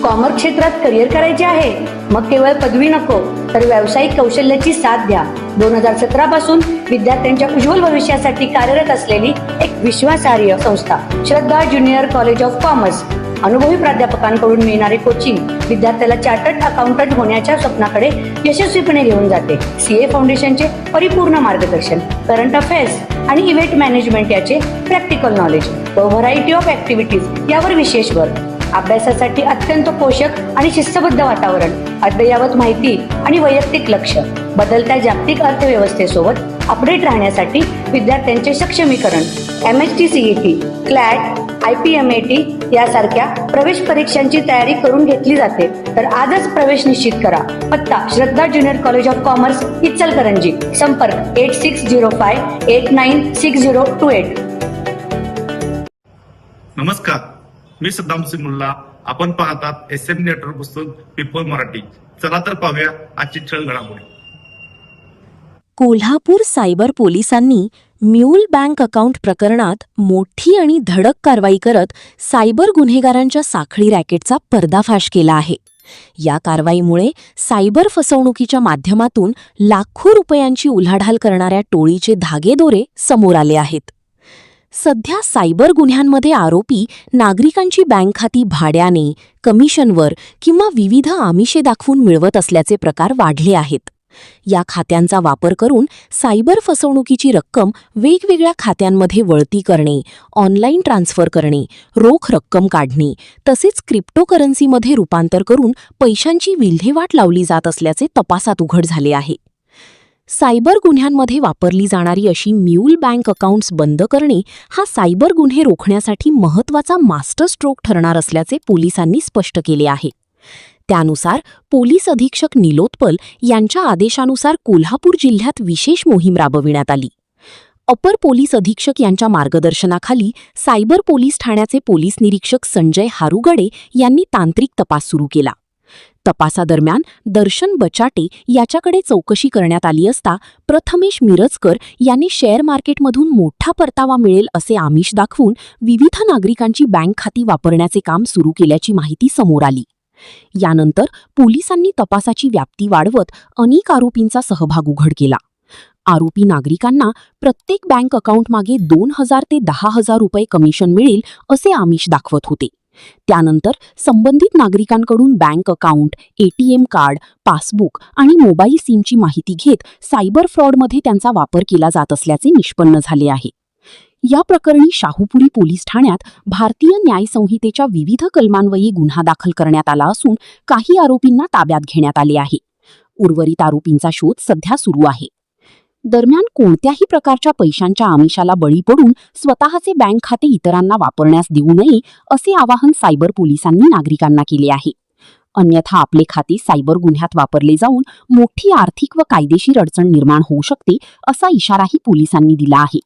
Commerce क्षेत्रात career करायचे आहे? मग केवळ पदवी नको तर व्यावसायिक कौशल्याची साथ द्या. 2017 पासून विद्यार्थ्यांच्या उज्ज्वल भविष्यासाठी कार्यरत असलेली एक विश्वासार्ह संस्था श्रद्धा ज्युनियर कॉलेज ऑफ कॉमर्स. अनुभवी प्राध्यापकांकडून मिळणारे कोचिंग विद्यार्थ्याला चार्टर्ड अकाउंटंट होण्याच्या स्वप्नाकडे यशस्वीपणे घेऊन जाते. सीए फाउंडेशनचे परिपूर्ण मार्गदर्शन, करंट अफेअर्स आणि इव्हेंट मॅनेजमेंट याचे प्रॅक्टिकल नॉलेज व व्हरायटी ऑफ ऍक्टिव्हिटीज यावर विशेष भर. अभ्यासासाठी अत्यंत पोषक आणि शिस्तबद्ध वातावरण, अद्ययावत माहिती आणि वैयक्तिक लक्ष. बदलत्या जागतिक अर्थव्यवस्थेसोबत अपडेट राहण्यासाठी विद्यार्थ्यांचे सक्षमीकरण. MHT CET, CLAT, IPMAT यासारख्या प्रवेश परीक्षांची तयारी करून घेतली जाते. तर आजच प्रवेश निश्चित करा. पत्ता Shraddha junior college of commerce, Ichalkaranji. संपर्क 8605896028. नमस्कार, मी सद्दाम सिमुल्ला. आपण पाहतात SM नेटवर्क पुस्तक पीपल मराठी. चला तर पाहूया आजची ठळक घडामोडी. कोल्हापूर सायबर पोलिसांनी म्यूल बँक अकाउंट प्रकरणात मोठी आणि धडक कारवाई करत सायबर गुन्हेगारांच्या साखळी रॅकेटचा पर्दाफाश केला आहे. या कारवाईमुळे सायबर फसवणुकीच्या माध्यमातून लाखो रुपयांची उलाढाल करणाऱ्या टोळीचे धागेदोरे समोर आले आहेत. सध्या सायबर गुन्ह्यांमध्ये आरोपी नागरिकांची बँक खाती भाड्याने, कमिशनवर किंवा विविध आमिषे दाखवून मिळवत असल्याचे प्रकार वाढले आहेत. या खात्यांचा वापर करून सायबर फसवणुकीची रक्कम वेगवेगळ्या खात्यांमध्ये वळती करणे, ऑनलाईन ट्रान्स्फर करणे, रोख रक्कम काढणे तसेच क्रिप्टोकरन्सीमध्ये रूपांतर करून पैशांची विल्हेवाट लावली जात असल्याचे तपासात उघड झाले आहे. सायबर गुन्ह्यांमध्ये वापरली जाणारी अशी म्यूल बँक अकाउंट्स बंद करणे हा सायबर गुन्हे रोखण्यासाठी महत्त्वाचा मास्टर स्ट्रोक ठरणार असल्याचे पोलिसांनी स्पष्ट केले आहे. त्यानुसार पोलीस अधीक्षक निलोत्पल यांच्या आदेशानुसार कोल्हापूर जिल्ह्यात विशेष मोहीम राबविण्यात आली. अपर पोलीस अधीक्षक यांच्या मार्गदर्शनाखाली सायबर पोलीस ठाण्याचे पोलीस निरीक्षक संजय हारुगडे यांनी तांत्रिक तपास सुरू केला. तपासादरम्यान दर्शन बचाटे याच्याकडे चौकशी करण्यात आली असता प्रथमेश मिरजकर यांनी शेअर मार्केटमधून मोठा परतावा मिळेल असे आमिष दाखवून विविध नागरिकांची बँक खाती वापरण्याचे काम सुरू केल्याची माहिती समोर आली. यानंतर पोलिसांनी तपासाची व्याप्ती वाढवत अनेक आरोपींचा सहभाग उघड केला. आरोपी नागरिकांना प्रत्येक बँक अकाउंटमागे 2,000 ते 10,000 रुपये कमिशन मिळेल असे आमिष दाखवत होते. त्यानंतर संबंधित नागरिकांकडून bank account, ATM card, passbook आणि मोबाईल सिमची माहिती घेत सायबर फ्रॉडमध्ये त्यांचा वापर केला जात असल्याचे निष्पन्न झाले आहे. या प्रकरणी शाहूपुरी पोलीस ठाण्यात भारतीय न्याय संहितेच्या विविध कलमांवयी गुन्हा दाखल करण्यात आला असून काही आरोपींना ताब्यात घेण्यात आले आहे. उर्वरित आरोपींचा शोध सध्या सुरू आहे. दरम्यान कोणत्याही प्रकारच्या पैशांच्या आमिषाला बळी पडून स्वतःचे बँक खाते इतरांना वापरण्यास देऊ नये असे आवाहन सायबर पोलिसांनी नागरिकांना केले आहे. अन्यथा आपले खाते सायबर गुन्ह्यात वापरले जाऊन मोठी आर्थिक व कायदेशीर अडचण निर्माण होऊ शकते असा इशाराही पोलिसांनी दिला आहे.